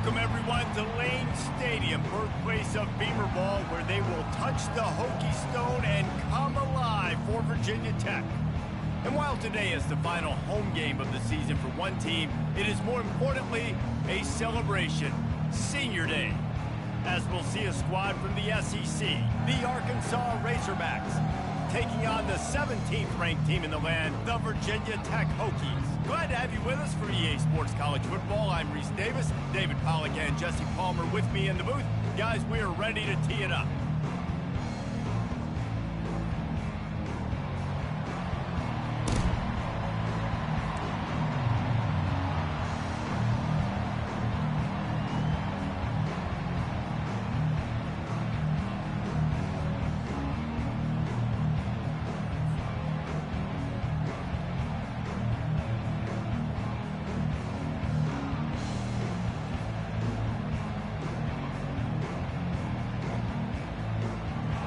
Welcome, everyone, to Lane Stadium, birthplace of Beamer Ball, where they will touch the Hokie Stone and come alive for Virginia Tech. And while today is the final home game of the season for one team, it is more importantly a celebration, Senior Day, as we'll see a squad from the SEC, the Arkansas Razorbacks, taking on the 17th ranked team in the land, the Virginia Tech Hokies. Glad to have you with us for EA Sports College Football. I'm Reese Davis, David Pollack and Jesse Palmer with me in the booth. Guys, we are ready to tee it up.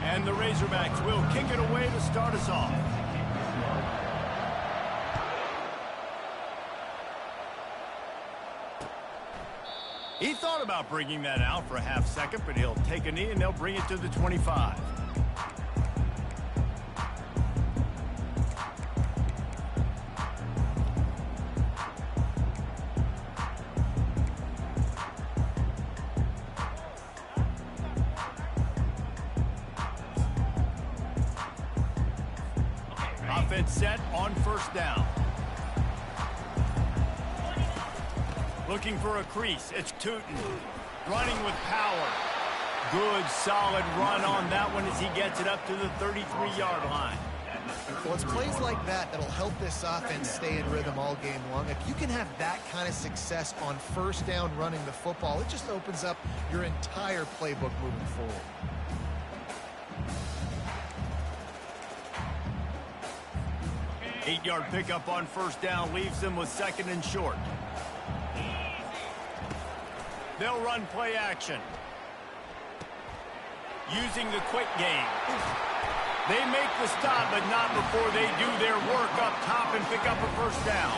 And the Razorbacks will kick it away to start us off. He thought about bringing that out for a half second, but he'll take a knee and they'll bring it to the 25. Offense set on first down. Looking for a crease. It's Tootin. Running with power. Good, solid run on that one as he gets it up to the 33-yard line. Well, it's plays like that that'll help this offense stay in rhythm all game long. If you can have that kind of success on first down running the football, it just opens up your entire playbook moving forward. Eight-yard pickup on first down leaves them with second and short. They'll run play action. Using the quick game. They make the stop, but not before they do their work up top and pick up a first down.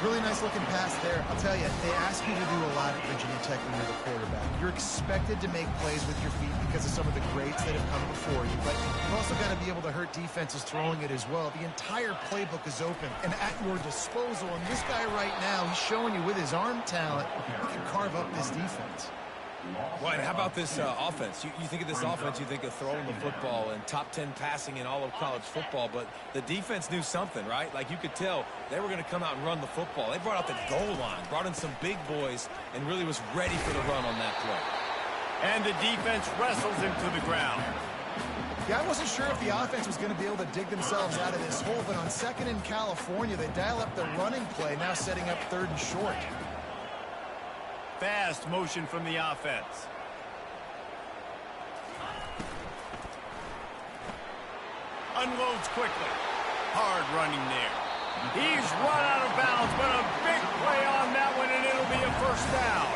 Really nice looking pass there. I'll tell you, they ask you to do a lot at Virginia Tech when you're the quarterback. You're expected to make plays with your feet because of some of the greats that have come before you, but you've also got to be able to hurt defenses throwing it as well. The entire playbook is open and at your disposal, and this guy right now, he's showing you with his arm talent, he can carve up this defense. Well, and how about this offense? You think of this offense, you think of throwing the football and top 10 passing in all of college football, but the defense knew something, right? Like you could tell they were going to come out and run the football. They brought out the goal line, brought in some big boys, and really was ready for the run on that play. And the defense wrestles him to the ground. Yeah, I wasn't sure if the offense was going to be able to dig themselves out of this hole, but on second in California, they dial up the running play, now setting up third and short. Fast motion from the offense. Unloads quickly. Hard running there. He's run out of bounds, but a big play on that one, and it'll be a first down.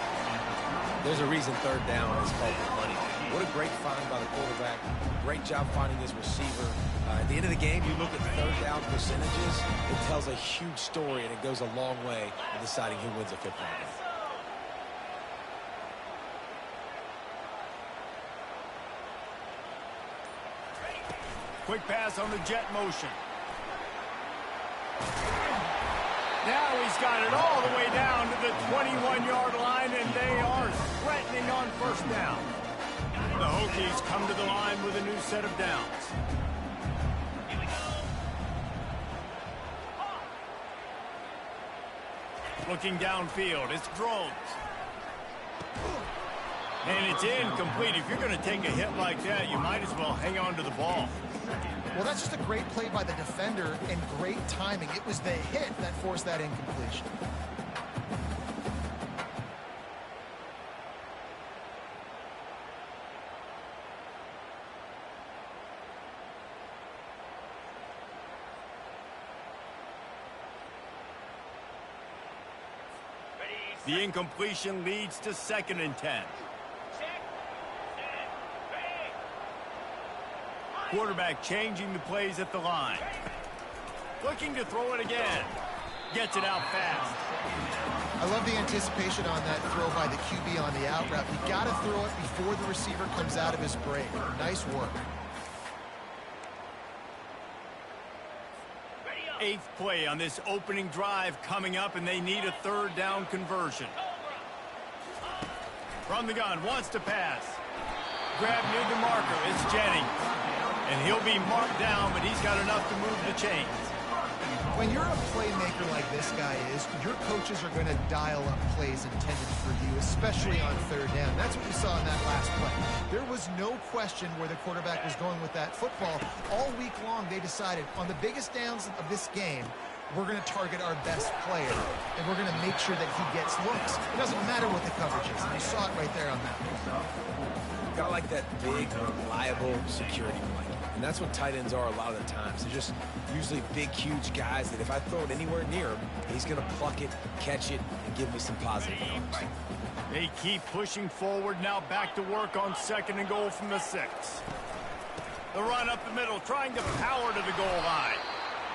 There's a reason third down is called the money. What a great find by the quarterback. Great job finding his receiver. At the end of the game, you look at third down percentages. It tells a huge story, and it goes a long way in deciding who wins a football game. Quick pass on the jet motion. Now he's got it all the way down to the 21-yard line, and they are threatening on first down. The Hokies come to the line with a new set of downs. Looking downfield, it's Drones. And it's incomplete. If you're going to take a hit like that, you might as well hang on to the ball. Well, that's just a great play by the defender and great timing. It was the hit that forced that incompletion. The incompletion leads to second and 10. Quarterback changing the plays at the line. Looking to throw it again. Gets it out fast. I love the anticipation on that throw by the QB on the out route. You got to throw it before the receiver comes out of his break. Nice work. 8th play on this opening drive coming up, and they need a 3rd down conversion. From the gun, wants to pass. Grab near the marker, it's Jennings. And he'll be marked down, but he's got enough to move the chains. When you're a playmaker like this guy is, your coaches are going to dial up plays intended for you, especially on 3rd down. That's what we saw in that last play. There was no question where the quarterback was going with that football. All week long, they decided on the biggest downs of this game, we're going to target our best player, and we're going to make sure that he gets looks. It doesn't matter what the coverage is, and you saw it right there on that. Got like that big, reliable security blanket. And that's what tight ends are a lot of the times. They're just usually big, huge guys that if I throw it anywhere near him, he's going to pluck it, catch it, and give me some positive yards. They keep pushing forward. Now back to work on 2nd and goal from the 6. The run up the middle, trying to power to the goal line.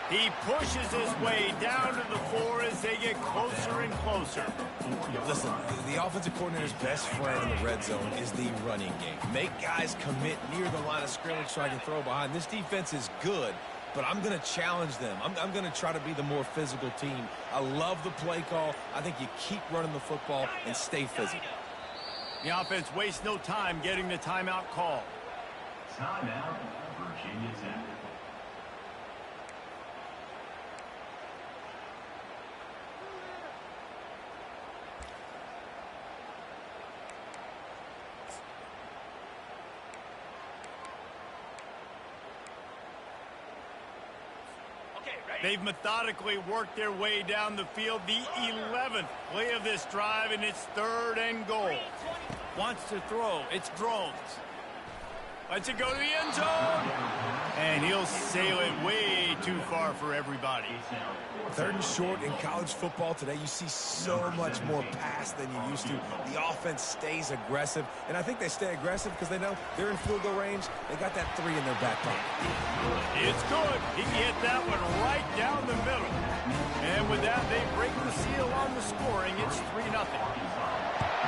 He pushes his way down to the 4 as they get closer and closer. Listen, the offensive coordinator's best friend in the red zone is the running game. Make guys commit near the line of scrimmage so I can throw behind. This defense is good, but I'm going to challenge them. I'm going to try to be the more physical team. I love the play call. I think you keep running the football and stay physical. The offense wastes no time getting the timeout call. Timeout, Virginia Tech. They've methodically worked their way down the field. The 11th play of this drive, and it's 3rd and goal. Wants to throw. It's Drones. Lets it go to the end zone. And he'll sail it way too far for everybody. 3rd and short in college football today. You see so much more pass than you used to. The offense stays aggressive, and I think they stay aggressive because they know they're in field goal range. They got that 3 in their back pocket. It's good. He hit that one right down the middle. And with that, they break the seal on the scoring. It's 3-0.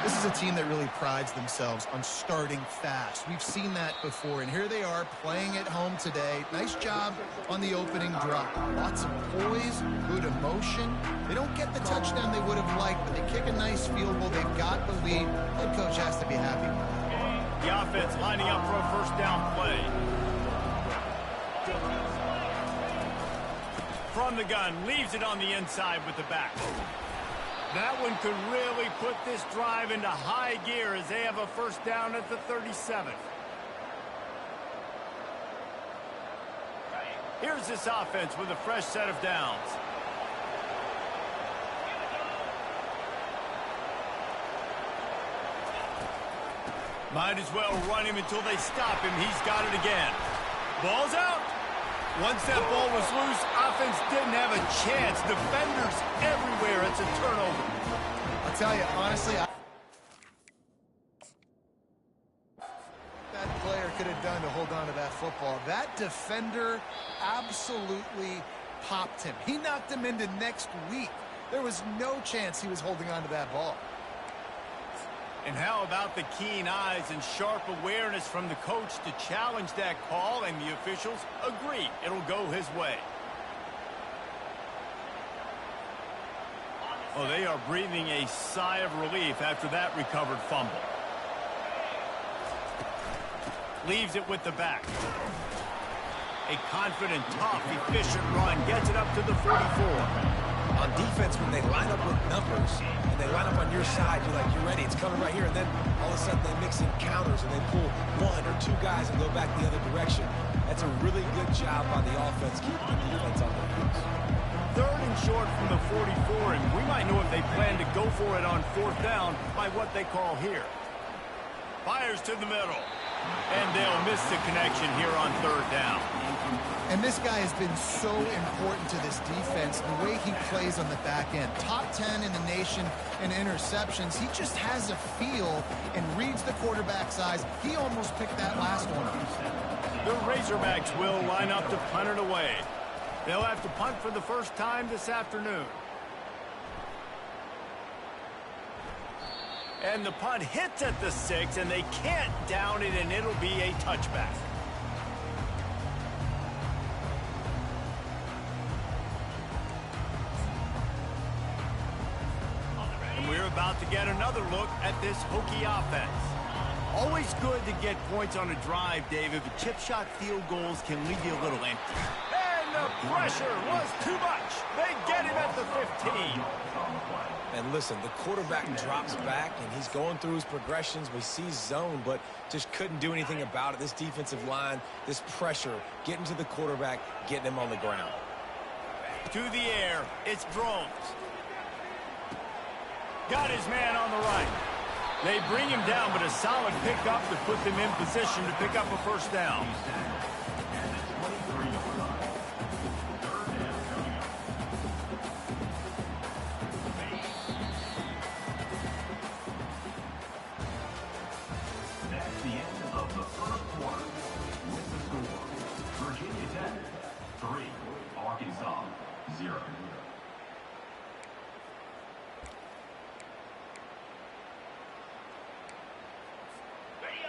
This is a team that really prides themselves on starting fast. We've seen that before, and here they are playing at home today. Nice job on the opening drop. Lots of poise, good emotion. They don't get the touchdown they would have liked, but they kick a nice field goal. They've got the lead. Head coach has to be happy with it. The offense lining up for a 1st down play. From the gun, leaves it on the inside with the back. That one could really put this drive into high gear as they have a 1st down at the 37th. Here's this offense with a fresh set of downs. Might as well run him until they stop him. He's got it again. Ball's out. Once that ball was loose, offense didn't have a chance. Defenders everywhere. It's a turnover. I'll tell you, honestly, that player could have done to hold on to that football. That defender absolutely popped him. He knocked him into next week. There was no chance he was holding on to that ball. And how about the keen eyes and sharp awareness from the coach to challenge that call, and the officials agree it'll go his way. Oh, they are breathing a sigh of relief after that recovered fumble. Leaves it with the back. A confident, tough, efficient run. Gets it up to the 44. On defense, when they line up with numbers and they line up on your side, you're like, you're ready, it's coming right here. And then all of a sudden they mix in counters and they pull 1 or 2 guys and go back the other direction. That's a really good job by the offense, keeping the defense on their heels. 3rd and short from the 44, and we might know if they plan to go for it on 4th down by what they call here. Fires to the middle, and they'll miss the connection here on 3rd down. And this guy has been so important to this defense, the way he plays on the back end. Top 10 in the nation in interceptions. He just has a feel and reads the quarterback's eyes. He almost picked that last one up. The Razorbacks will line up to punt it away. They'll have to punt for the first time this afternoon. And the punt hits at the 6, and they can't down it, and it'll be a touchback. And we're about to get another look at this Hokie offense. Always good to get points on a drive, David, but chip shot field goals can leave you a little empty. And the pressure was too much. They get him at the 15. And listen, the quarterback drops back, and he's going through his progressions. We see zone, but just couldn't do anything about it. This defensive line, this pressure, getting to the quarterback, getting him on the ground. To the air, it's Drones. Got his man on the right. They bring him down, but a solid pickup to put them in position to pick up a first down. That's the end of the first quarter. With the score, Virginia Tech 3, Arkansas 0.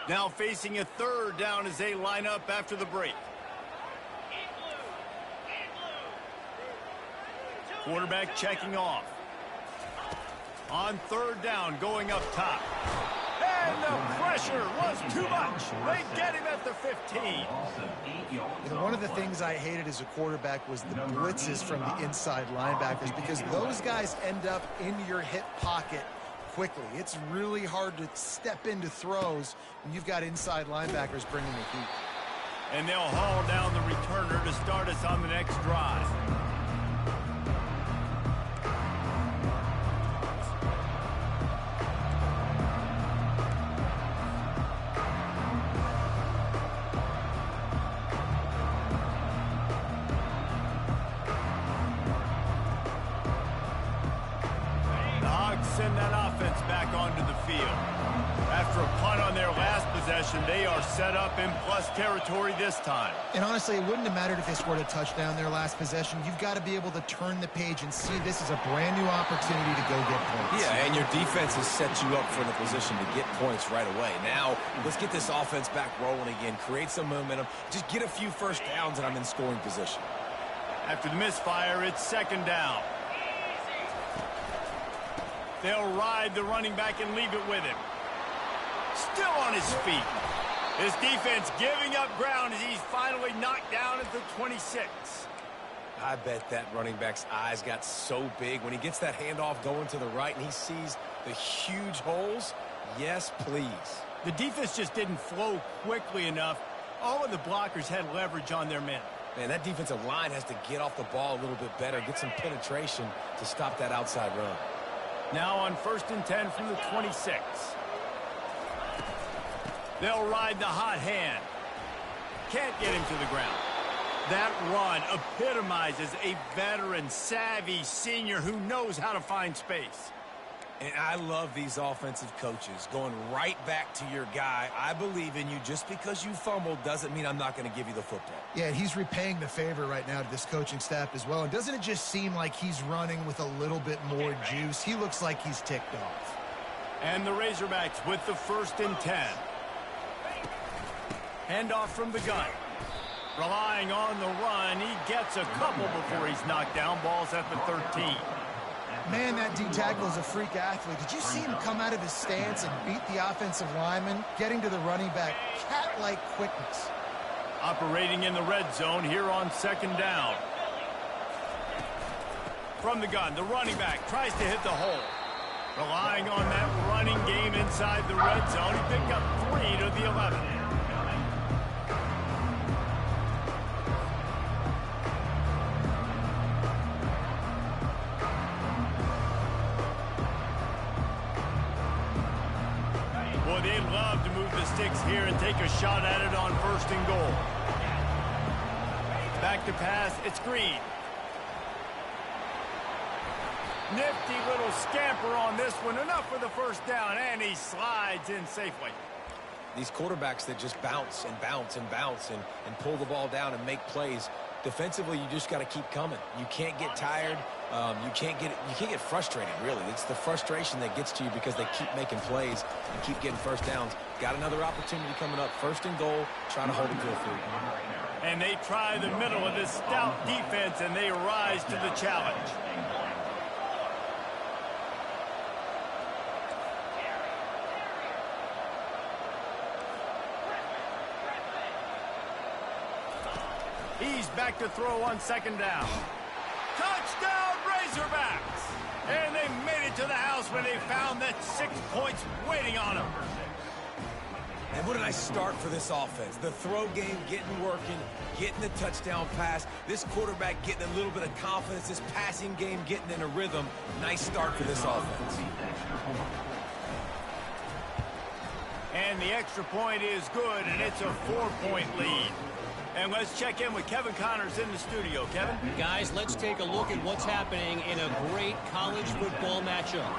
Now facing a third down as they line up after the break. Quarterback checking off. On third down, going up top. And the pressure was too much. They get him at the 15. You know, one of the things I hated as a quarterback was the blitzes from the inside linebackers, because those guys end up in your hip pocket quickly. It's really hard to step into throws when you've got inside linebackers bringing the heat. And they'll haul down the returner to start us on the next drive. Send that offense back onto the field. After a punt on their last possession, they are set up in plus territory this time. And honestly, it wouldn't have mattered if they scored a touchdown their last possession. You've got to be able to turn the page and see this as a brand new opportunity to go get points. Yeah, and your defense has set you up for the position to get points right away. Now, let's get this offense back rolling again, create some momentum, just get a few first downs, and I'm in scoring position. After the misfire, it's second down. They'll ride the running back and leave it with him. Still on his feet. His defense giving up ground as he's finally knocked down at the 26. I bet that running back's eyes got so big when he gets that handoff going to the right and he sees the huge holes. Yes, please. The defense just didn't flow quickly enough. All of the blockers had leverage on their men. Man, that defensive line has to get off the ball a little bit better, get some penetration to stop that outside run. Now on 1st and 10 from the 26. They'll ride the hot hand. Can't get him to the ground. That run epitomizes a veteran, savvy senior who knows how to find space. And I love these offensive coaches going right back to your guy. I believe in you. Just because you fumbled doesn't mean I'm not going to give you the football. Yeah, he's repaying the favor right now to this coaching staff as well. And doesn't it just seem like he's running with a little bit more juice? He looks like he's ticked off. And the Razorbacks with the 1st and 10. Handoff from the gun. Relying on the run, he gets a couple before he's knocked down. Ball's at the 13. Man, that D-tackle is a freak athlete. Did you see him come out of his stance and beat the offensive lineman, getting to the running back? Cat-like quickness. Operating in the red zone here on 2nd down. From the gun, the running back tries to hit the hole. Relying on that running game inside the red zone, he picked up 3 to the 11. Boy, they'd love to move the sticks here and take a shot at it on 1st and goal. Back to pass, it's Green. Nifty little scamper on this one, enough for the 1st down, and he slides in safely. These quarterbacks that just bounce and bounce and bounce and pull the ball down and make plays. Defensively, you just got to keep coming. You can't get tired. You can't get frustrated, really. It's the frustration that gets to you because they keep making plays and keep getting first downs. Got another opportunity coming up. First and goal, trying to hold it to a field. And they try the middle of this stout defense, and they rise to the challenge. He's back to throw on second down. Touchdown, Razorbacks! And they made it to the house when they found that 6 points waiting on them. And what a nice start for this offense. The throw game getting working, getting the touchdown pass. This quarterback getting a little bit of confidence. This passing game getting in a rhythm. Nice start for this offense. And the extra point is good, and it's a 4-point lead. And let's check in with Kevin Connors in the studio. Kevin? Guys, let's take a look at what's happening in a great college football matchup.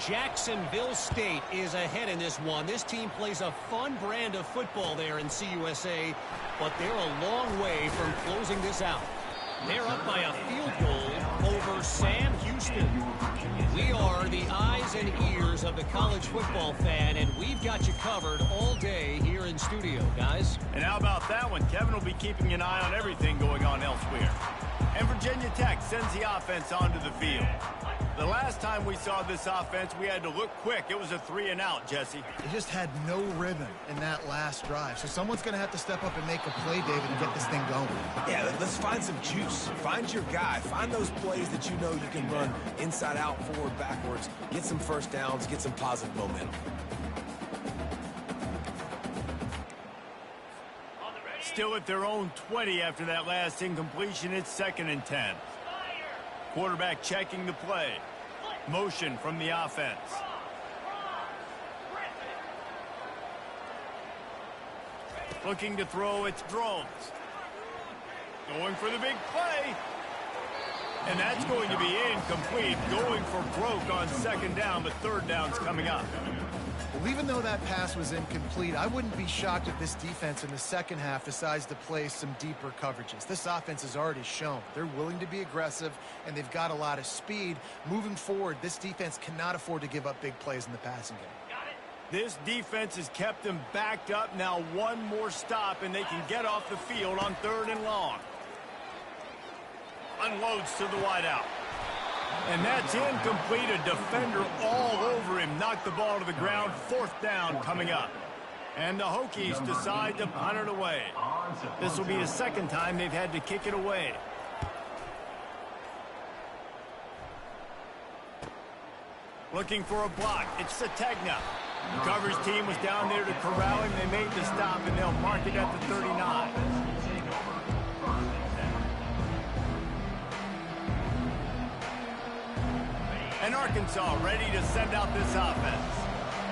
Jacksonville State is ahead in this one. This team plays a fun brand of football there in CUSA, but they're a long way from closing this out. They're up by a field goal over Sam Houston. We are the eyes and ears of the college football fan, and we've got you covered all day here in studio, guys. And how about that one? Kevin will be keeping an eye on everything going on elsewhere. And Virginia Tech sends the offense onto the field. The last time we saw this offense, we had to look quick. It was a 3-and-out, Jesse. They just had no rhythm in that last drive. So someone's going to have to step up and make a play, David, and get this thing going. Yeah, let's find some juice. Find your guy. Find those plays that you know you can run inside out, forward, backwards. Get some first downs. Get some positive momentum. Still at their own 20 after that last incompletion. It's 2nd and 10. Quarterback checking the play. Motion from the offense. Looking to throw, it's Drones. Going for the big play. And that's going to be incomplete. Going for broke on 2nd down, but 3rd down's coming up. Well, even though that pass was incomplete, I wouldn't be shocked if this defense in the second half decides to play some deeper coverages. This offense has already shown they're willing to be aggressive, and they've got a lot of speed. Moving forward, this defense cannot afford to give up big plays in the passing game. This defense has kept them backed up. Now one more stop, and they can get off the field on 3rd and long. Unloads to the wideout. And that's incomplete. A defender all over him. Knocked the ball to the ground. 4th down coming up. And the Hokies decide to punt it away. This will be the 2nd time they've had to kick it away. Looking for a block. It's Sategna. The coverage team was down there to corral him. They made the stop, and they'll mark it at the 39. And Arkansas ready to send out this offense.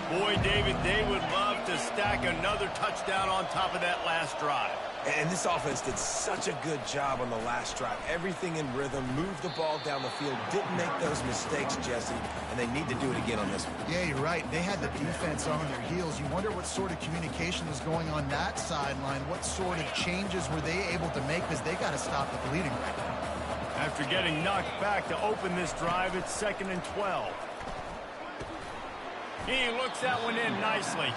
Boy, David, they would love to stack another touchdown on top of that last drive. And this offense did such a good job on the last drive. Everything in rhythm, moved the ball down the field, didn't make those mistakes, Jesse, and they need to do it again on this one. Yeah, you're right. They had the defense on their heels. You wonder what sort of communication was going on that sideline. What sort of changes were they able to make, because they got to stop the bleeding right now. After getting knocked back to open this drive, it's 2nd and 12. He looks that one in nicely.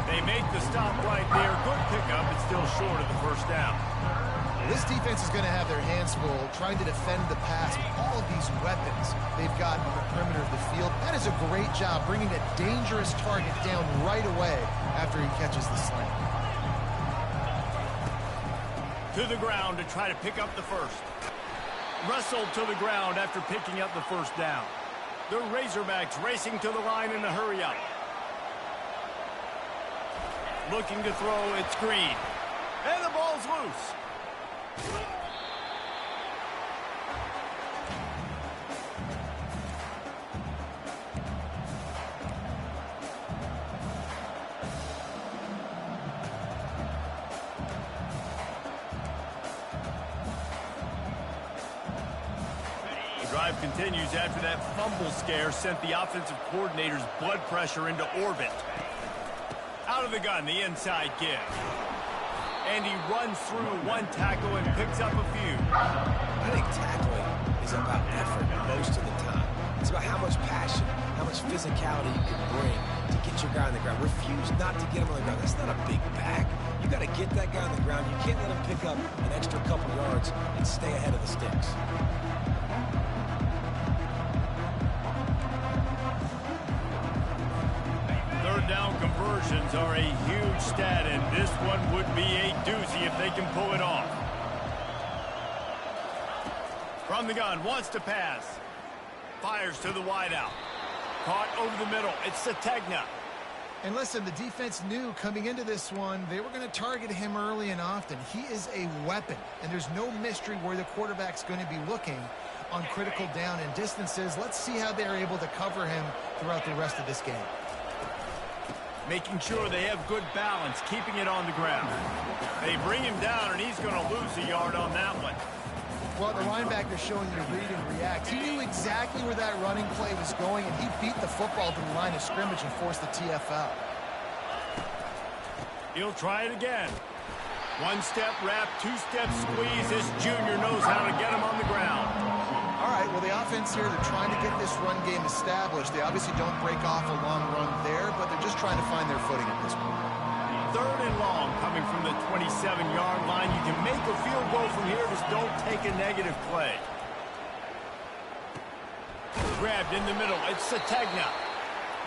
They make the stop right there. Good pickup, but still short of the 1st down. This defense is going to have their hands full trying to defend the pass with all of these weapons they've got on the perimeter of the field. That is a great job bringing a dangerous target down right away after he catches the slant. To the ground to try to pick up the 1st. Wrestled to the ground after picking up the 1st down. The Razorbacks racing to the line in a hurry-up. Looking to throw, it's Green. And the ball's loose. Drive continues after that fumble scare sent the offensive coordinator's blood pressure into orbit. Out of the gun, the inside give. And he runs through one tackle and picks up a few. I think tackling is about effort most of the time. It's about how much passion, how much physicality you can bring to get your guy on the ground. Refuse not to get him on the ground. That's not a big back. You got to get that guy on the ground. You can't let him pick up an extra couple yards and stay ahead of the sticks. Third down conversions are a huge stat, and this one would be a doozy if they can pull it off. From the gun, wants to pass. Fires to the wideout. Caught over the middle. It's Sategna. And listen, the defense knew coming into this one, they were going to target him early and often. He is a weapon, and there's no mystery where the quarterback's going to be looking on critical down and distances. Let's see how they're able to cover him throughout the rest of this game. Making sure they have good balance, keeping it on the ground. They bring him down, and he's going to lose a yard on that one. Well, the linebacker's showing you read and react. He knew exactly where that running play was going, and he beat the football to the line of scrimmage and forced the TFL. He'll try it again. One-step wrap, two-step squeeze. This junior knows how to get him on the ground. All right, well, the offense here, they're trying to get this run game established. They obviously don't break off a long run there, but they're just trying to find their footing at this point. Third and long coming from the 27-yard line. You can make a field goal from here, just don't take a negative play. Grabbed in the middle. It's Sategna.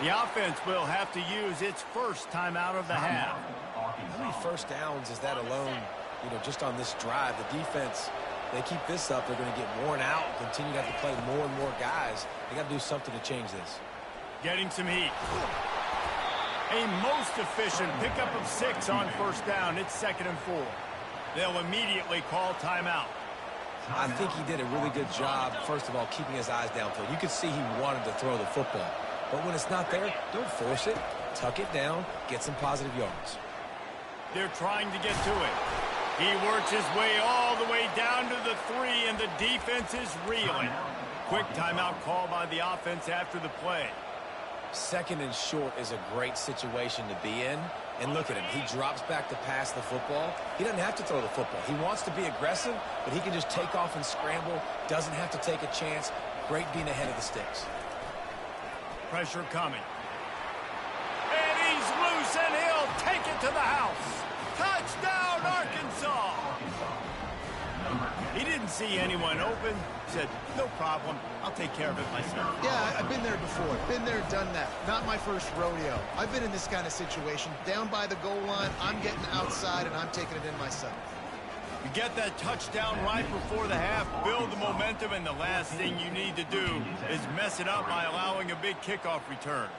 The offense will have to use its first timeout of the half. How many first downs is that alone, just on this drive? The defense, they keep this up, they're going to get worn out, continue to have to play more and more guys. They got to do something to change this. Getting some heat. A most efficient pickup of 6 on first down. It's 2nd and 4. They'll immediately call timeout. I think he did a really good job, first of all, keeping his eyes downfield. You could see he wanted to throw the football. But when it's not there, don't force it. Tuck it down, get some positive yards. They're trying to get to it. He works his way all the way down to the 3, and the defense is reeling. Quick timeout call by the offense after the play. 2nd and short is a great situation to be in. And look at him. He drops back to pass the football. He doesn't have to throw the football. He wants to be aggressive, but he can just take off and scramble. Doesn't have to take a chance. Great being ahead of the sticks. Pressure coming. And he's loose, and he'll take it to the house. Touchdown, Arkansas! He didn't see anyone open. Said, no problem. I'll take care of it myself. Yeah, I've been there before. Been there, done that. Not my first rodeo. I've been in this kind of situation. Down by the goal line, I'm getting outside, and I'm taking it in myself. You get that touchdown right before the half, build the momentum, and the last thing you need to do is mess it up by allowing a big kickoff return.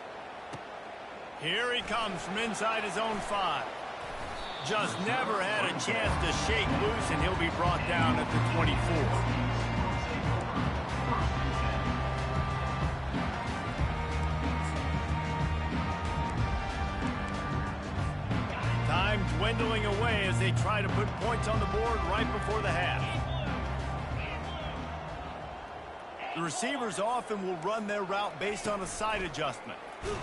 Here he comes from inside his own 5. Just never had a chance to shake loose, and he'll be brought down at the 24. Time dwindling away as they try to put points on the board right before the half. The receivers often will run their route based on a side adjustment. And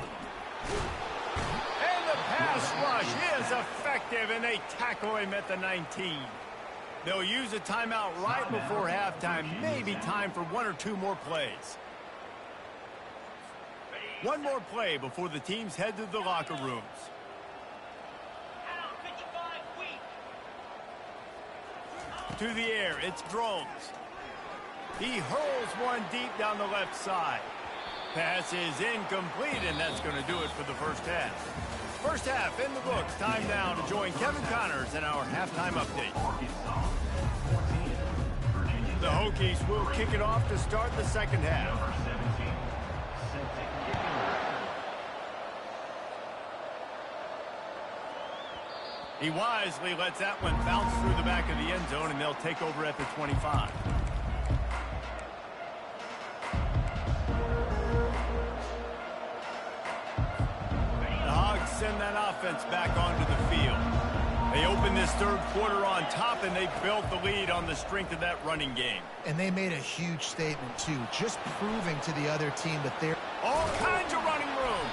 the pass rush is effective, and they tackle him at the 19. They'll use a timeout right before halftime. Maybe time for 1 or 2 more plays. One more play before the teams head to the locker rooms. To the air, it's Drones. He hurls one deep down the left side. Pass is incomplete, and that's going to do it for the first half. First half in the books. Time now to join Kevin Connors in our halftime update. The Hokies will kick it off to start the second half. He wisely lets that one bounce through the back of the end zone, and they'll take over at the 25. The Hogs send that offense back onto the field. They open this third quarter on top, and they built the lead on the strength of that running game. And they made a huge statement, too, just proving to the other team that they're... All kinds of running room.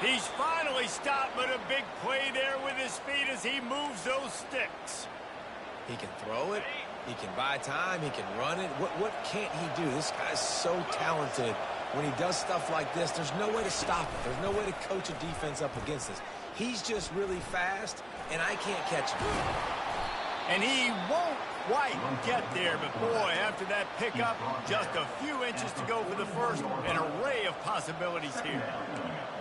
He's finally stopped, but a big play there with his feet as he moves those sticks. He can throw it. He can buy time. He can run it. What can't he do? This guy's so talented. When he does stuff like this, there's no way to stop it. There's no way to coach a defense up against this. He's just really fast, and I can't catch him. And he won't quite get there, but boy, after that pickup, just a few inches to go for the first. An array of possibilities here.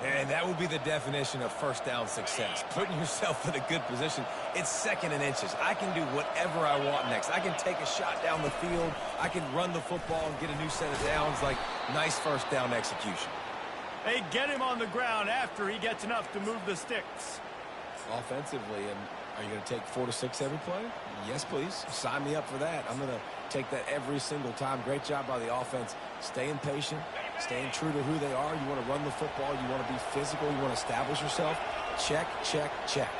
And that would be the definition of first down success. Putting yourself in a good position. It's second and inches. I can do whatever I want next. I can take a shot down the field. I can run the football and get a new set of downs. Like, nice first down execution. They get him on the ground after he gets enough to move the sticks. Offensively, and are you going to take 4 to 6 every play? Yes, please. Sign me up for that. I'm going to take that every single time. Great job by the offense. Staying patient, staying true to who they are. You want to run the football. You want to be physical. You want to establish yourself. Check, check, check.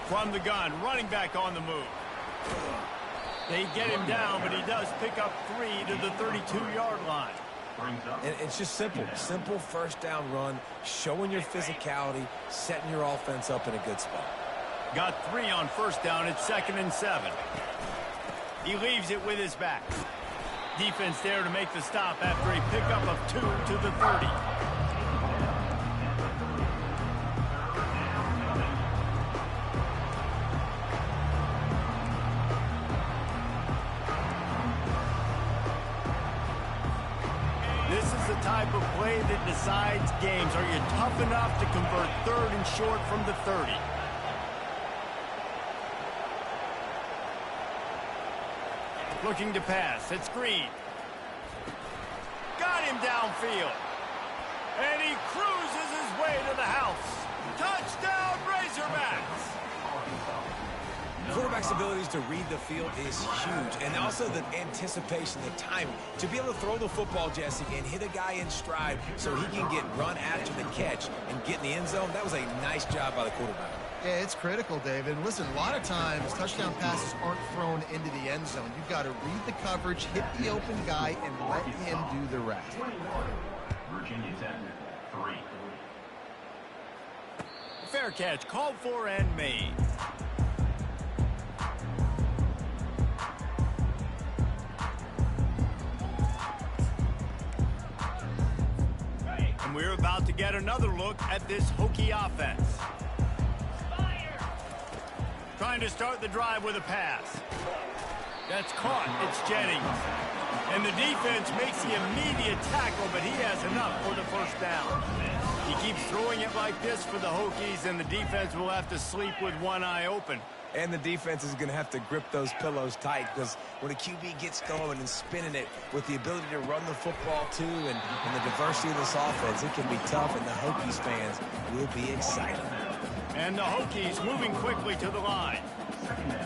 From the gun, running back on the move. They get him down, but he does pick up 3 to the 32-yard line. And it's just simple. Simple first down run, showing your physicality, setting your offense up in a good spot. Got 3 on first down. It's 2nd and 7. He leaves it with his back. Defense there to make the stop after a pickup of 2 to the 30. This is the type of play that decides games. Are you tough enough to convert 3rd and short from the 30? Looking to pass. It's Green. Got him downfield. And he cruises his way to the house. Touchdown, Razorbacks! Quarterback's abilities to read the field is huge, and also the anticipation, the timing. To be able to throw the football, Jesse, and hit a guy in stride so he can get run after the catch and get in the end zone, that was a nice job by the quarterback. Yeah, it's critical, David. Listen, a lot of times touchdown passes aren't thrown into the end zone. You've got to read the coverage, hit the open guy, and let him do the rest. Virginia Tech, 3. Fair catch, called for and made. And we're about to get another look at this Hokie offense. Trying to start the drive with a pass. That's caught. It's Jennings. And the defense makes the immediate tackle, but he has enough for the first down. He keeps throwing it like this for the Hokies, and the defense will have to sleep with one eye open. And the defense is going to have to grip those pillows tight, because when a QB gets going and spinning it with the ability to run the football too and the diversity of this offense, it can be tough, and the Hokies fans will be excited. And the Hokies moving quickly to the line.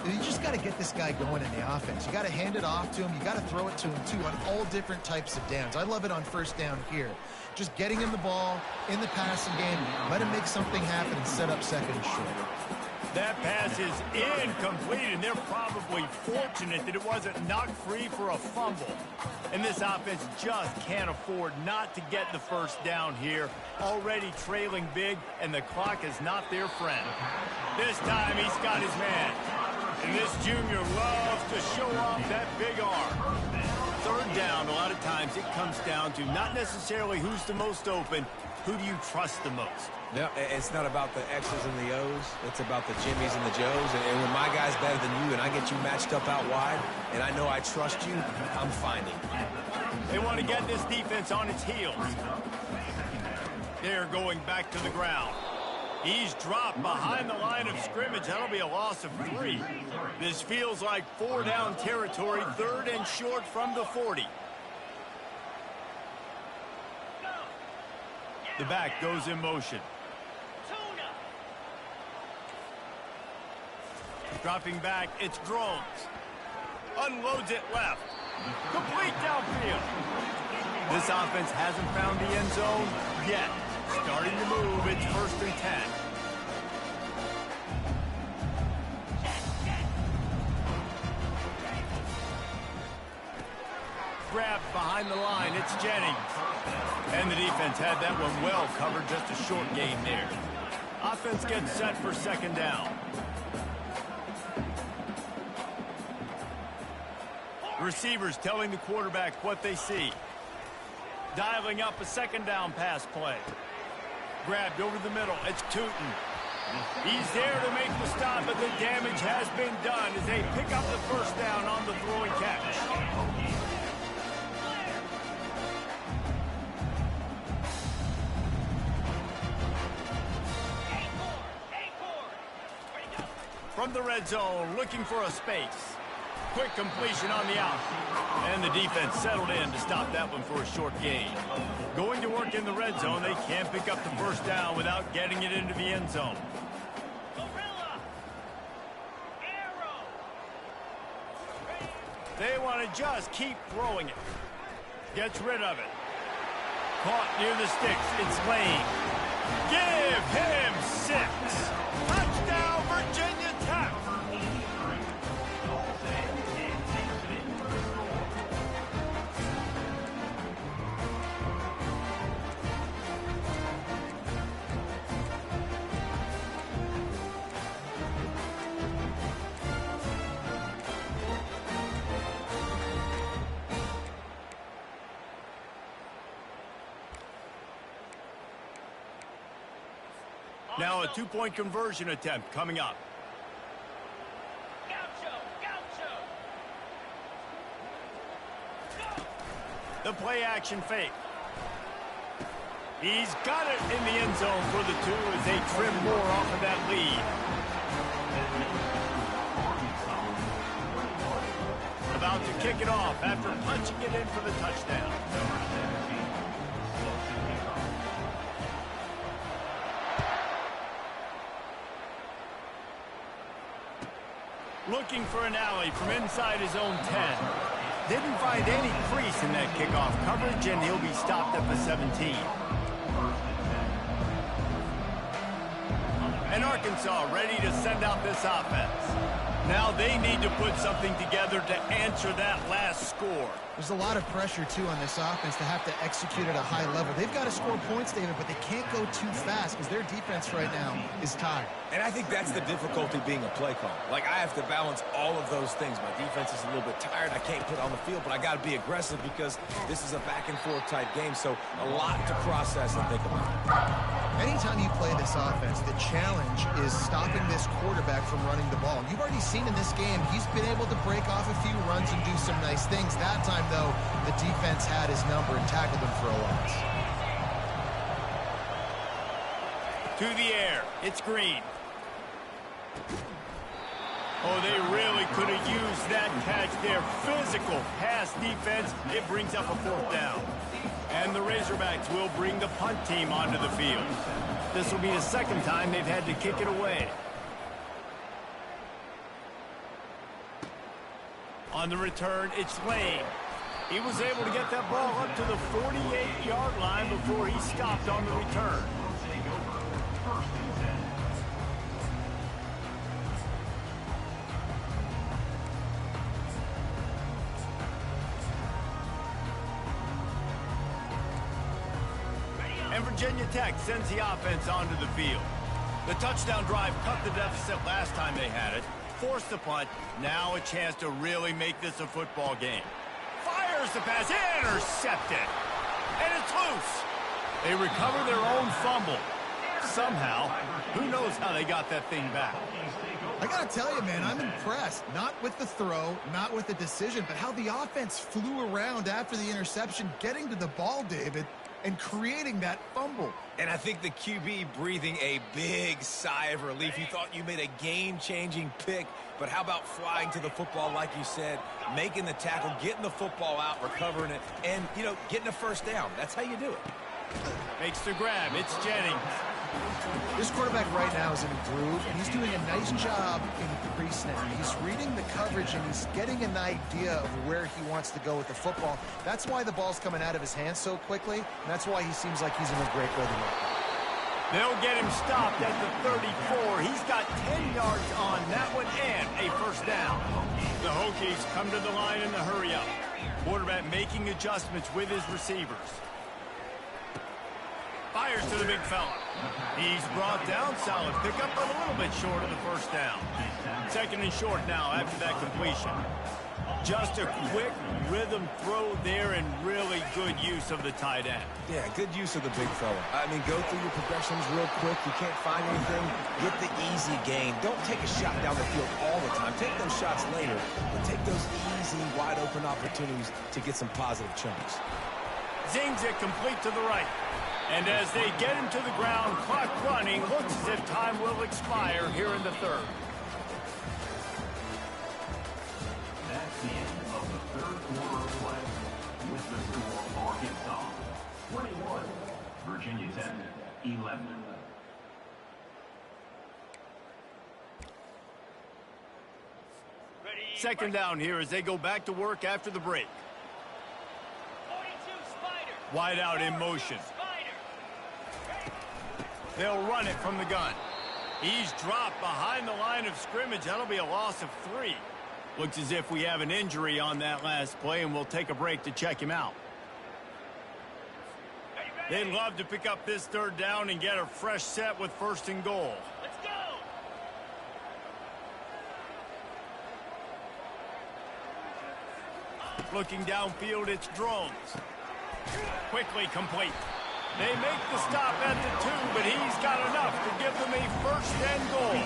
You just got to get this guy going in the offense. You got to hand it off to him. You got to throw it to him, too, on all different types of downs. I love it on first down here. Just getting him the ball in the passing game, let him make something happen and set up 2nd and short. That pass is incomplete, and they're probably fortunate that it wasn't knocked free for a fumble. And this offense just can't afford not to get the first down here. Already trailing big, and the clock is not their friend. This time he's got his man. And this junior loves to show off that big arm. 3rd down, a lot of times it comes down to not necessarily who's the most open, who do you trust the most? Yeah, it's not about the X's and the O's. It's about the Jimmies and the Joes. And when my guy's better than you and I get you matched up out wide and I know I trust you, I'm finding. They want to get this defense on its heels. They're going back to the ground. He's dropped behind the line of scrimmage. That'll be a loss of 3. This feels like 4-down territory, 3rd and short from the 40. The back goes in motion. Dropping back, it's Groves. Unloads it left. Complete downfield. This offense hasn't found the end zone yet. Starting to move, it's 1st and 10. grabbed behind the line. It's Jennings. And the defense had that one well covered, just a short gain there. Offense gets set for second down. Receivers telling the quarterback what they see. Dialing up a second down pass play. Grabbed over the middle. It's Tootin. He's there to make the stop, but the damage has been done as they pick up the first down on the throwing catch. From the red zone, looking for a space. Quick completion on the out. And the defense settled in to stop that one for a short gain. Going to work in the red zone, they can't pick up the first down without getting it into the end zone. They want to just keep throwing it. Gets rid of it. Caught near the sticks. It's Lane. Give him 6. Touchdown, Virginia Tech. Now a two-point conversion attempt coming up. The play action fake. He's got it in the end zone for the 2 as they trim more off of that lead. About to kick it off after punching it in for the touchdown. Looking for an alley from inside his own 10. Didn't find any crease in that kickoff coverage, and he'll be stopped at the 17. And Arkansas ready to send out this offense. Now they need to put something together to answer that last score. There's a lot of pressure, too, on this offense to have to execute at a high level. They've got to score points, David, but they can't go too fast because their defense right now is tired. And I think that's the difficulty being a play call. Like, I have to balance all of those things. My defense is a little bit tired. I can't put it on the field, but I got to be aggressive because this is a back-and-forth type game, so a lot to process and think about. Anytime you play this offense, the challenge is stopping this quarterback from running the ball. You've already seen in this game, he's been able to break off a few runs and do some nice things. That time, though, the defense had his number and tackled him for a loss. To the air. It's Green. Oh, they really could have used that catch there. Physical pass defense. It brings up a 4th down. And the Razorbacks will bring the punt team onto the field. This will be the second time they've had to kick it away. On the return, it's Lane. He was able to get that ball up to the 48-yard line before he stopped on the return. And Virginia Tech sends the offense onto the field. The touchdown drive cut the deficit last time they had it, forced the punt, now a chance to really make this a football game. Fires the pass, intercepted, and it's loose. They recover their own fumble. Somehow, who knows how they got that thing back. I gotta tell you, man, I'm impressed. Not with the throw, not with the decision, but how the offense flew around after the interception, getting to the ball, David, and creating that fumble. And I think the QB breathing a big sigh of relief. You thought you made a game-changing pick, but how about flying to the football, like you said, making the tackle, getting the football out, recovering it, and, you know, getting a first down. That's how you do it. Makes the grab. It's Jennings. This quarterback right now is in a groove, and he's doing a nice job in the pre-snap. He's reading the coverage, and he's getting an idea of where he wants to go with the football. That's why the ball's coming out of his hands so quickly, and that's why he seems like he's in a great rhythm. They'll get him stopped at the 34. He's got 10 yards on that one and a first down. The Hokies come to the line in the hurry-up. Quarterback making adjustments with his receivers. Fires to the big fella. He's brought down. Solid pickup, but a little bit short of the first down. Second and short now after that completion. Just a quick rhythm throw there and really good use of the tight end. Yeah, good use of the big fella. I mean, go through your progressions real quick. You can't find anything. Get the easy gain. Don't take a shot down the field all the time. Take those shots later, but take those easy, wide-open opportunities to get some positive chunks. Zings it complete to the right. And as they get him to the ground, clock running, looks as if time will expire here in the third. That's the end of the third quarter of play. With the score, Arkansas 21, Virginia Tech 11. Second down here as they go back to work after the break. Wide out in motion. They'll run it from the gun. He's dropped behind the line of scrimmage. That'll be a loss of 3. Looks as if we have an injury on that last play, and we'll take a break to check him out. They'd love to pick up this third down and get a fresh set with first and goal. Let's go! Looking downfield, it's Drones. Quickly complete. They make the stop at the 2, but he's got enough to give them a first and goal.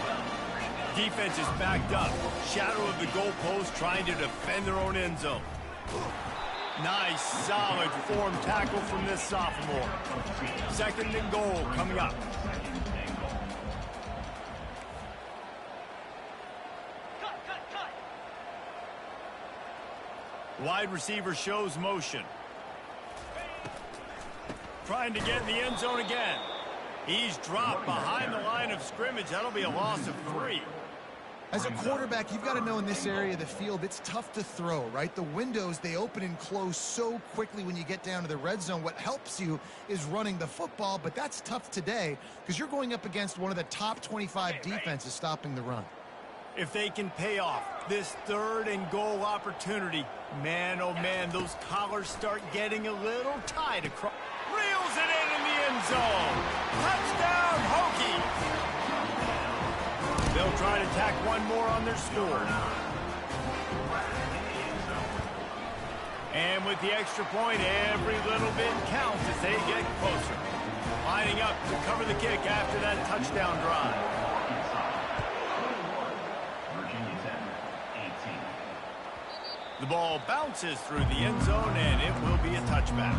Defense is backed up. Shadow of the goalpost trying to defend their own end zone. Nice, solid form tackle from this sophomore. Second and goal coming up. Wide receiver shows motion. Trying to get in the end zone again. He's dropped behind the line of scrimmage. That'll be a loss of 3. As a quarterback, you've got to know in this area of the field, it's tough to throw, right? The windows, they open and close so quickly when you get down to the red zone. What helps you is running the football, but that's tough today because you're going up against one of the top 25 defenses stopping the run. If they can pay off this third and goal opportunity, man, oh man, those collars start getting a little tight across. Reels it in the end zone. Touchdown, Hokies. They'll try to tack one more on their score. And with the extra point, every little bit counts as they get closer. Lining up to cover the kick after that touchdown drive. Virginia Tech 18. The ball bounces through the end zone, and it will be a touchback.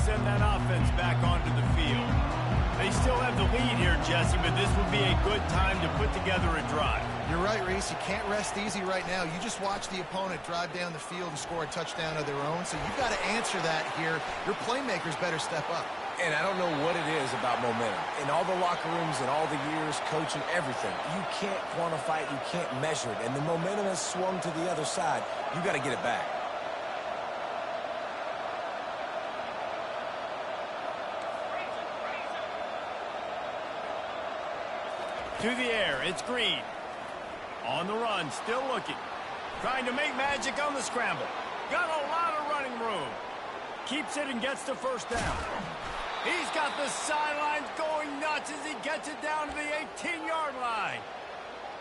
Send that offense back onto the field. They still have the lead here, Jesse, but this would be a good time to put together a drive. You're right, Reese. You can't rest easy right now. You just watch the opponent drive down the field and score a touchdown of their own, so you've got to answer that here. Your playmakers better step up. And I don't know what it is about momentum. In all the locker rooms and all the years, coaching, everything, you can't quantify it, you can't measure it. And the momentum has swung to the other side. You got to get it back. To the air, it's Green. On the run, still looking. Trying to make magic on the scramble. Got a lot of running room. Keeps it and gets the first down. He's got the sidelines going nuts as he gets it down to the 18-yard line.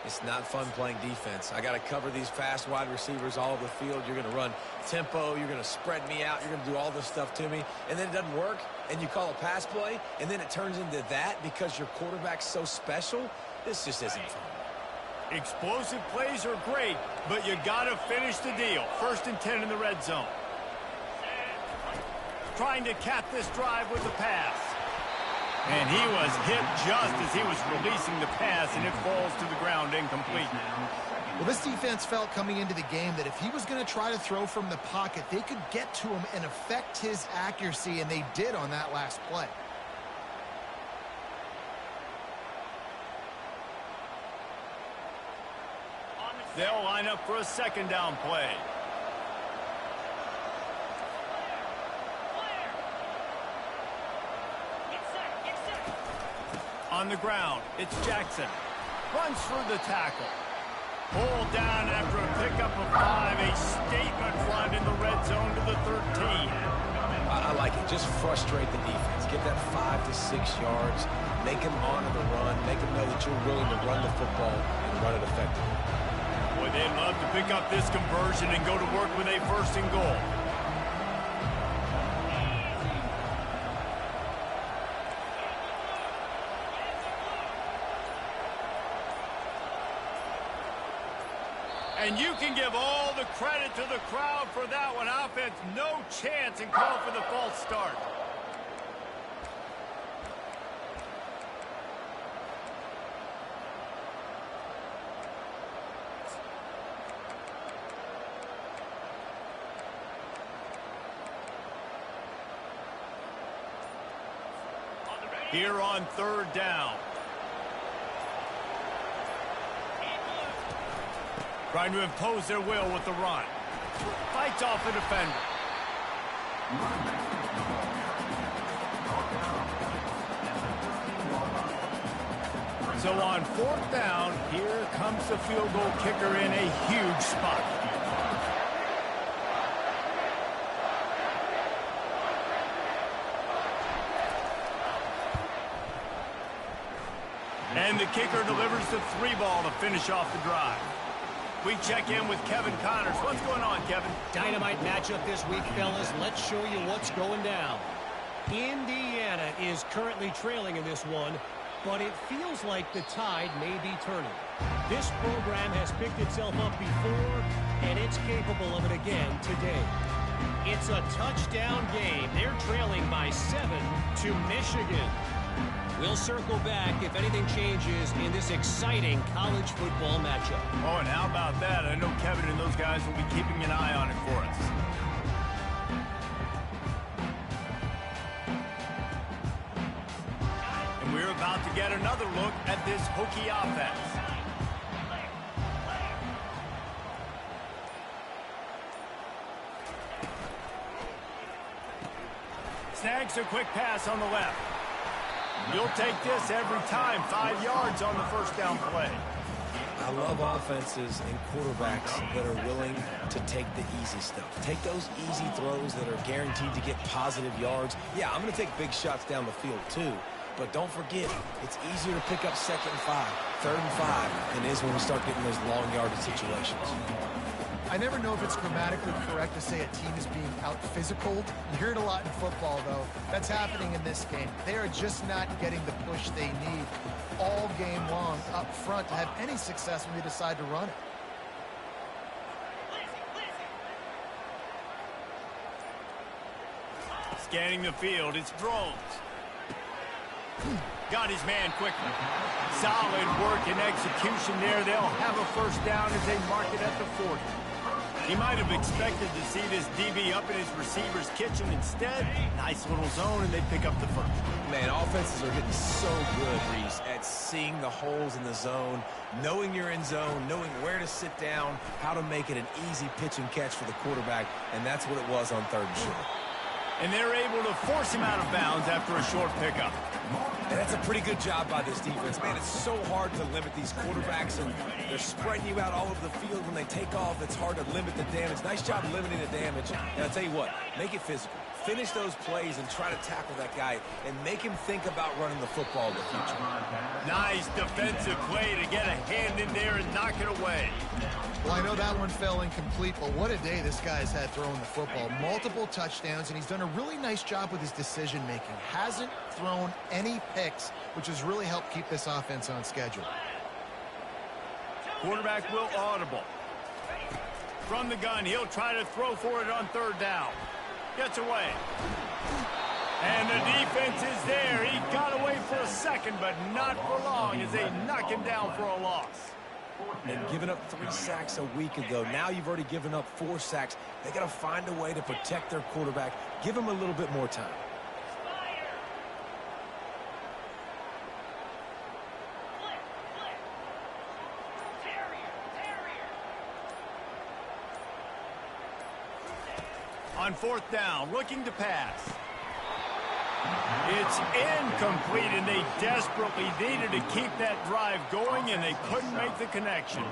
It's not fun playing defense. I got to cover these fast wide receivers all over the field. You're going to run tempo. You're going to spread me out. You're going to do all this stuff to me. And then it doesn't work, and you call a pass play, and then it turns into that because your quarterback's so special. This just isn't fun. Explosive plays are great, but you got to finish the deal. First and 10 in the red zone. Trying to cap this drive with the pass. And he was hit just as he was releasing the pass, and it falls to the ground incomplete. Well, this defense felt coming into the game that if he was going to try to throw from the pocket, they could get to him and affect his accuracy, and they did on that last play. They'll line up for a second down play. On the ground, it's Jackson. Runs through the tackle. Pulled down after a pickup of 5. A statement run in the red zone to the 13. I like it. Just frustrate the defense. Get that 5 to 6 yards. Make them honor the run. Make them know that you're willing to run the football and run it effectively. Boy, they'd love to pick up this conversion and go to work with a 1st and goal. And you can give all the credit to the crowd for that one. Offense, no chance, and call for the false start. Here on 3rd down. Trying to impose their will with the run. Fights off the defender. So on 4th down, here comes the field goal kicker in a huge spot. And the kicker delivers the 3 ball to finish off the drive. We check in with Kevin Connors. What's going on, Kevin? Dynamite matchup this week, fellas. Let's show you what's going down. Indiana is currently trailing in this one, but it feels like the tide may be turning. This program has picked itself up before, and it's capable of it again today. It's a touchdown game. They're trailing by 7 to Michigan. We'll circle back if anything changes in this exciting college football matchup. Oh, and how about that? I know Kevin and those guys will be keeping an eye on it for us. And we're about to get another look at this Hokie offense. Snags a quick pass on the left. You'll take this every time. 5 yards on the 1st down play. I love offenses and quarterbacks that are willing to take the easy stuff. Take those easy throws that are guaranteed to get positive yards. Yeah, I'm going to take big shots down the field too. But don't forget, it's easier to pick up 2nd and 5, 3rd and 5 than it is when we start getting those long yardage situations. I never know if it's grammatically correct to say a team is being out-physical. You hear it a lot in football, though. That's happening in this game. They are just not getting the push they need all game long up front to have any success when they decide to run it. Scanning the field, it's Drones. Got his man quickly. Solid work and execution there. They'll have a 1st down as they mark it at the 40. He might have expected to see this DB up in his receiver's kitchen. Instead, nice little zone, and they pick up the 1st. Man, offenses are getting so good, Reese, at seeing the holes in the zone, knowing you're in zone, knowing where to sit down, how to make it an easy pitch and catch for the quarterback, and that's what it was on 3rd and short. And they're able to force him out of bounds after a short pickup. And that's a pretty good job by this defense. Man, it's so hard to limit these quarterbacks, and they're spreading you out all over the field. When they take off, it's hard to limit the damage. Nice job limiting the damage. And I'll tell you what, make it physical. Finish those plays and try to tackle that guy and make him think about running the football in the future. Nice defensive play to get a hand in there and knock it away. Well, I know that one fell incomplete, but what a day this guy's had throwing the football. Multiple touchdowns, and he's done a really nice job with his decision-making. Hasn't thrown any picks, which has really helped keep this offense on schedule. Quarterback will audible. From the gun, he'll try to throw for it on 3rd down. Gets away. And the defense is there. He got away for a second, but not for long as they knock him down for a loss. And giving up 3 sacks a week ago. Now you've already given up 4 sacks. They got to find a way to protect their quarterback. Give him a little bit more time. On 4th down, looking to pass. It's incomplete, and they desperately needed to keep that drive going, and they couldn't make the connection.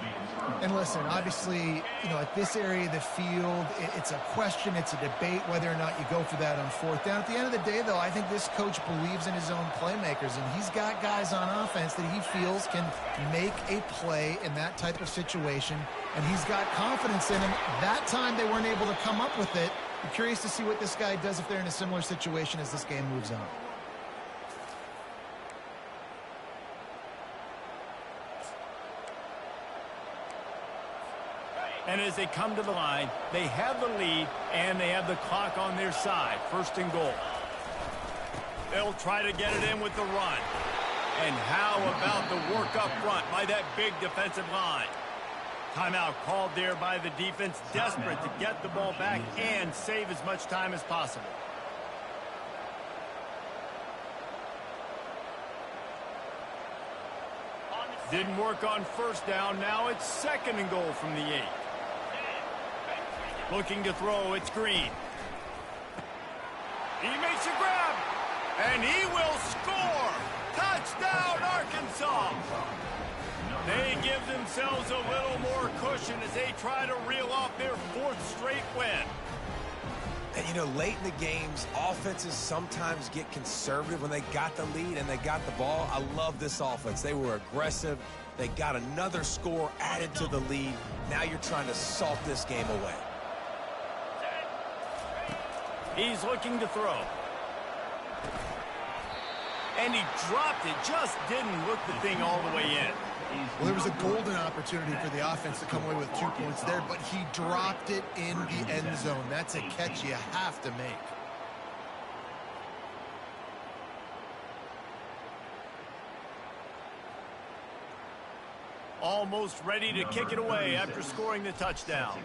And listen, obviously, you know, at this area of the field, it's a question, it's a debate whether or not you go for that on fourth down. At the end of the day, though, I think this coach believes in his own playmakers, and he's got guys on offense that he feels can make a play in that type of situation, and he's got confidence in him. That time they weren't able to come up with it. I'm curious to see what this guy does if they're in a similar situation as this game moves on. And as they come to the line, they have the lead, and they have the clock on their side. First and goal. They'll try to get it in with the run. And how about the work up front by that big defensive line? Timeout called there by the defense, desperate to get the ball back and save as much time as possible. Didn't work on first down. Now it's second and goal from the 8. Looking to throw, it's Green. He makes a grab, and he will score. Touchdown, Arkansas. They give themselves a little more cushion as they try to reel off their 4th straight win. And, you know, late in the games, offenses sometimes get conservative when they got the lead and they got the ball. I love this offense. They were aggressive. They got another score added to the lead. Now you're trying to salt this game away. He's looking to throw. And he dropped it. Just didn't look the thing all the way in. Well, there was a golden opportunity for the offense to come away with 2 points there, but he dropped it in the end zone. That's a catch you have to make. Almost ready to kick it away after scoring the touchdown.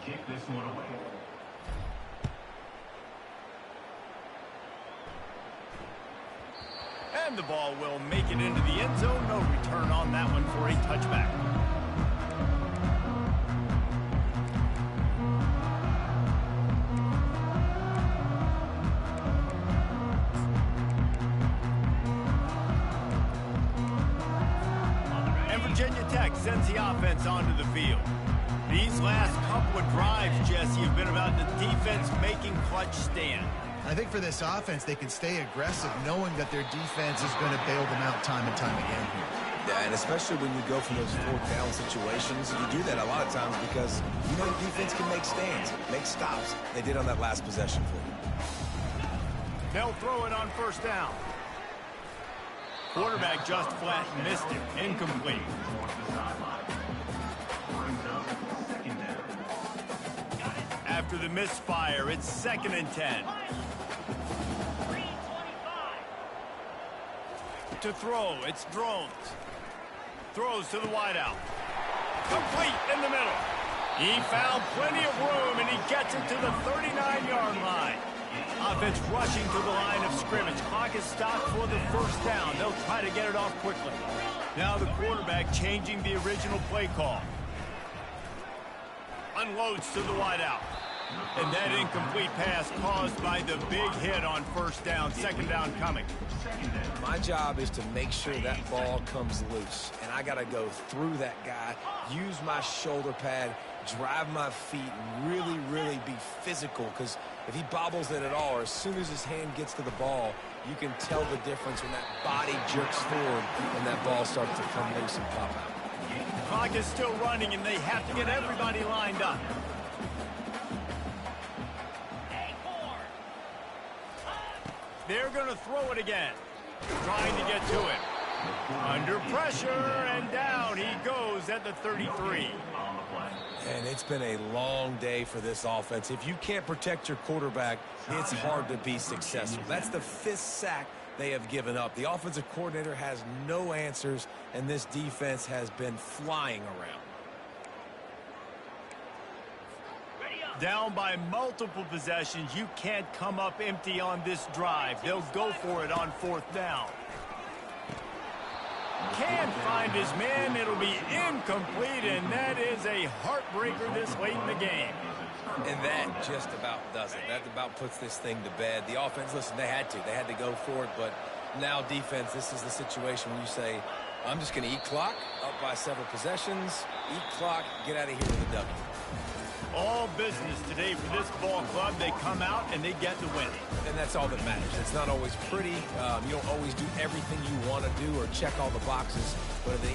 And the ball will make it into the end zone. No return on that one for a touchback. And Virginia Tech sends the offense onto the field. These last couple of drives, Jesse, have been about the defense making clutch stand. I think for this offense, they can stay aggressive knowing that their defense is going to bail them out time and time again here. Yeah, and especially when you go for those 4th down situations, you do that a lot of times because you know the defense can make stands, make stops. They did on that last possession for you. They'll throw it on first down. Quarterback just flat missed it. Incomplete. After the misfire, it's 2nd and 10. To throw, it's Drones. Throws to the wideout. Complete in the middle. He found plenty of room, and he gets it to the 39-yard line. Offense rushing to the line of scrimmage. Clock is stopped for the first down. They'll try to get it off quickly. Now the quarterback changing the original play call. Unloads to the wideout. And that incomplete pass caused by the big hit on first down. 2nd down coming. My job is to make sure that ball comes loose. And I got to go through that guy, use my shoulder pad, drive my feet, and really, really be physical. Because if he bobbles it at all, or as soon as his hand gets to the ball, you can tell the difference when that body jerks forward and that ball starts to come loose and pop out. The clock is still running, and they have to get everybody lined up. They're going to throw it again. Trying to get to him. Under pressure, and down he goes at the 33. And it's been a long day for this offense. If you can't protect your quarterback, it's hard to be successful. That's the 5th sack they have given up. The offensive coordinator has no answers, and this defense has been flying around. Down by multiple possessions. You can't come up empty on this drive. They'll go for it on 4th down. Can't find his man. It'll be incomplete, and that is a heartbreaker this late in the game. And that just about does it. That about puts this thing to bed. The offense, listen, they had to go for it, but now defense, this is the situation where you say, I'm just going to eat clock, up by several possessions, eat clock, get out of here with a W. All business today for this ball club. They come out and they get the win. And that's all that matters. It's not always pretty. You don't always do everything you want to do or check all the boxes, but at the